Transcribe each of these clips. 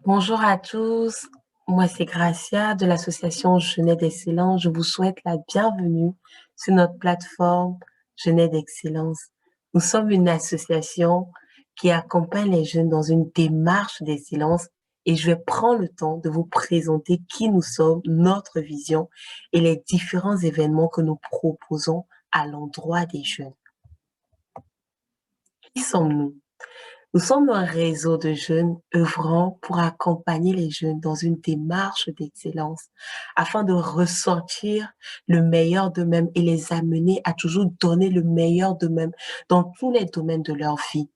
Bonjour à tous, moi c'est Gracia de l'association Jeunesse d'Excellence. Je vous souhaite la bienvenue sur notre plateforme Jeunesse d'Excellence. Nous sommes une association qui accompagne les jeunes dans une démarche d'excellence et je vais prendre le temps de vous présenter qui nous sommes, notre vision et les différents événements que nous proposons à l'endroit des jeunes. Qui sommes-nous? Nous sommes un réseau de jeunes œuvrant pour accompagner les jeunes dans une démarche d'excellence afin de ressortir le meilleur d'eux-mêmes et les amener à toujours donner le meilleur d'eux-mêmes dans tous les domaines de leur vie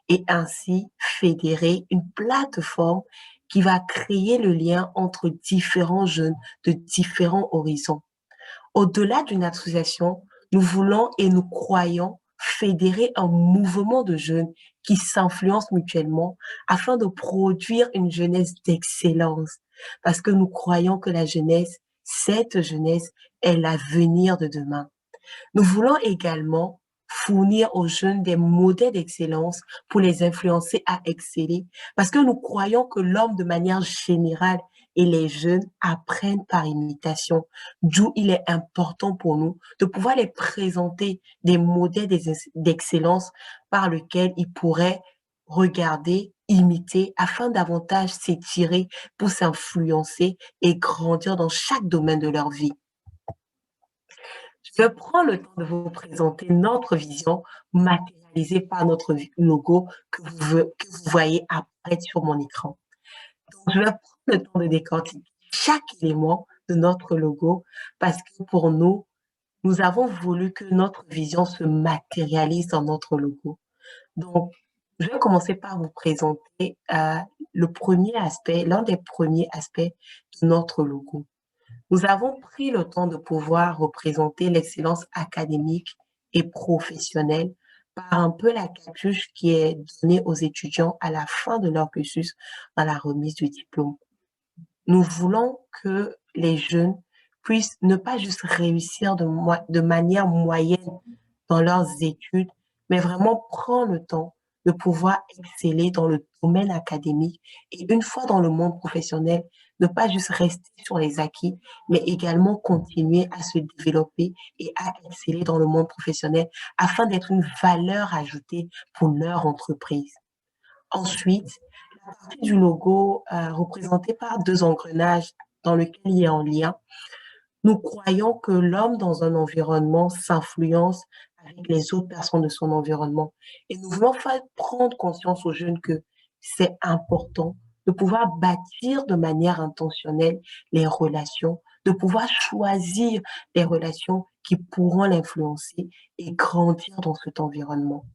et ainsi fédérer une plateforme qui va créer le lien entre différents jeunes de différents horizons. Au-delà d'une association, nous voulons et nous croyons fédérer un mouvement de jeunes qui s'influencent mutuellement afin de produire une jeunesse d'excellence. Parce que nous croyons que la jeunesse, cette jeunesse, est l'avenir de demain. Nous voulons également fournir aux jeunes des modèles d'excellence pour les influencer à exceller, parce que nous croyons que l'homme, de manière générale, et les jeunes apprennent par imitation, d'où il est important pour nous de pouvoir les présenter des modèles d'excellence par lesquels ils pourraient regarder, imiter, afin davantage s'étirer pour s'influencer et grandir dans chaque domaine de leur vie. Je prends le temps de vous présenter notre vision matérialisée par notre logo que vous voyez apparaître sur mon écran. Donc, je vais prendre le temps de décortiquer chaque élément de notre logo parce que pour nous, nous avons voulu que notre vision se matérialise dans notre logo. Donc, je vais commencer par vous présenter le premier aspect, l'un des premiers aspects de notre logo. Nous avons pris le temps de pouvoir représenter l'excellence académique et professionnelle par un peu la capuche qui est donnée aux étudiants à la fin de leur cursus dans la remise du diplôme. Nous voulons que les jeunes puissent ne pas juste réussir de manière moyenne dans leurs études, mais vraiment prendre le temps de pouvoir exceller dans le domaine académique et une fois dans le monde professionnel, ne pas juste rester sur les acquis, mais également continuer à se développer et à exceller dans le monde professionnel afin d'être une valeur ajoutée pour leur entreprise. Ensuite, la partie du logo représentée par deux engrenages dans lequel il y a un lien. Nous croyons que l'homme dans un environnement s'influence avec les autres personnes de son environnement. Et nous voulons faire prendre conscience aux jeunes que c'est important de pouvoir bâtir de manière intentionnelle les relations, de pouvoir choisir les relations qui pourront l'influencer et grandir dans cet environnement.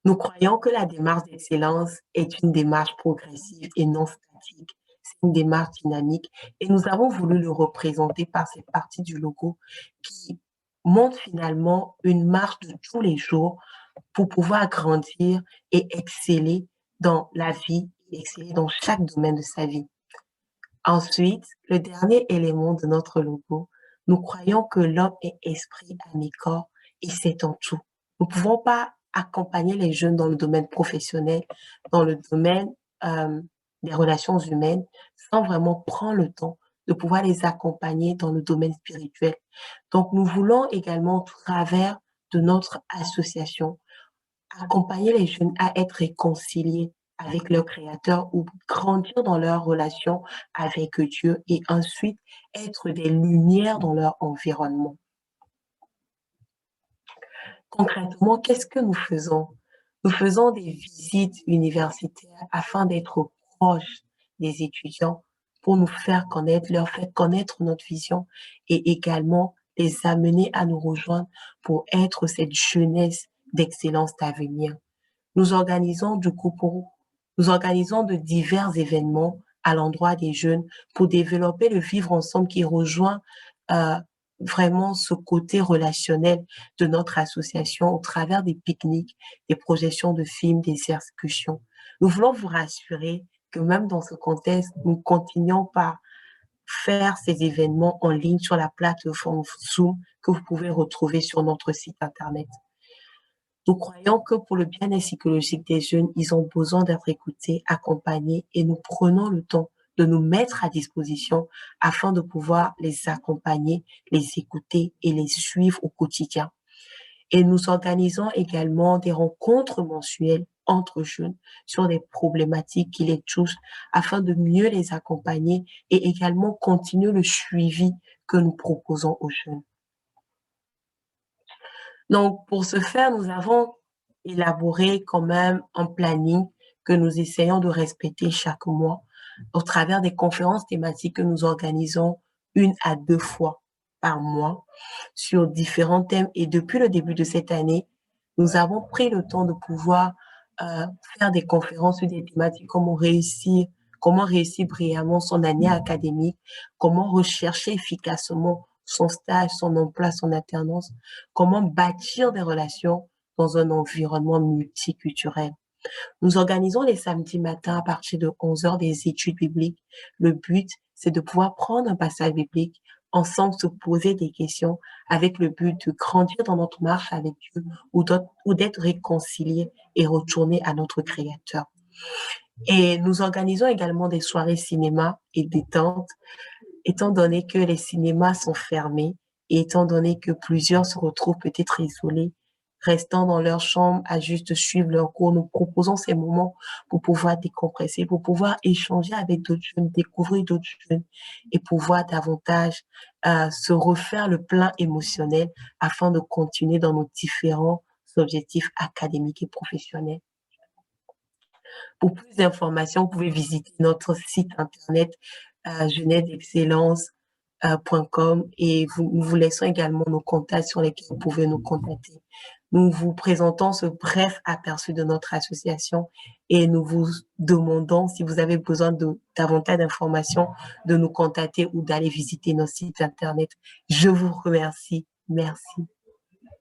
Nous croyons que la démarche d'excellence est une démarche progressive et non statique. C'est une démarche dynamique et nous avons voulu le représenter par cette partie du logo qui montre finalement une marche de tous les jours pour pouvoir grandir et exceller dans la vie, exceller dans chaque domaine de sa vie. Ensuite, le dernier élément de notre logo, nous croyons que l'homme est esprit, âme et corps et c'est en tout. Nous ne pouvons pas accompagner les jeunes dans le domaine professionnel, dans le domaine des relations humaines, sans vraiment prendre le temps de pouvoir les accompagner dans le domaine spirituel. Donc, nous voulons également, au travers de notre association, accompagner les jeunes à être réconciliés avec leur créateur ou grandir dans leur relation avec Dieu et ensuite être des lumières dans leur environnement. Concrètement, qu'est-ce que nous faisons? Nous faisons des visites universitaires afin d'être proches des étudiants pour nous faire connaître, leur faire connaître notre vision et également les amener à nous rejoindre pour être cette jeunesse d'excellence d'avenir. Nous organisons de divers événements à l'endroit des jeunes pour développer le vivre ensemble qui rejoint euh, vraiment ce côté relationnel de notre association au travers des pique-niques, des projections de films, des exécutions. Nous voulons vous rassurer que même dans ce contexte, nous continuons par faire ces événements en ligne sur la plateforme Zoom que vous pouvez retrouver sur notre site Internet. Nous croyons que pour le bien-être psychologique des jeunes, ils ont besoin d'être écoutés, accompagnés et nous prenons le temps de nous mettre à disposition afin de pouvoir les accompagner, les écouter et les suivre au quotidien. Et nous organisons également des rencontres mensuelles entre jeunes sur des problématiques qui les touchent afin de mieux les accompagner et également continuer le suivi que nous proposons aux jeunes. Donc, pour ce faire, nous avons élaboré quand même un planning que nous essayons de respecter chaque mois au travers des conférences thématiques que nous organisons 1 à 2 fois par mois sur différents thèmes. Et depuis le début de cette année, nous avons pris le temps de pouvoir faire des conférences sur des thématiques comment réussir brillamment son année académique, comment rechercher efficacement son stage, son emploi, son alternance, comment bâtir des relations dans un environnement multiculturel. Nous organisons les samedis matins à partir de 11 heures des études bibliques. Le but, c'est de pouvoir prendre un passage biblique, ensemble se poser des questions avec le but de grandir dans notre marche avec Dieu ou d'être réconciliés et retourner à notre Créateur. Et nous organisons également des soirées cinéma et détente, étant donné que les cinémas sont fermés et étant donné que plusieurs se retrouvent peut-être isolés, restant dans leur chambre à juste suivre leur cours, nous proposons ces moments pour pouvoir décompresser, pour pouvoir échanger avec d'autres jeunes, découvrir d'autres jeunes et pouvoir davantage se refaire le plein émotionnel afin de continuer dans nos différents objectifs académiques et professionnels. Pour plus d'informations, vous pouvez visiter notre site internet jeunesse-excellence.com et nous vous laissons également nos contacts sur lesquels vous pouvez nous contacter. Nous vous présentons ce bref aperçu de notre association et nous vous demandons si vous avez besoin de davantage d'informations, de nous contacter ou d'aller visiter notre site internet. Je vous remercie. Merci.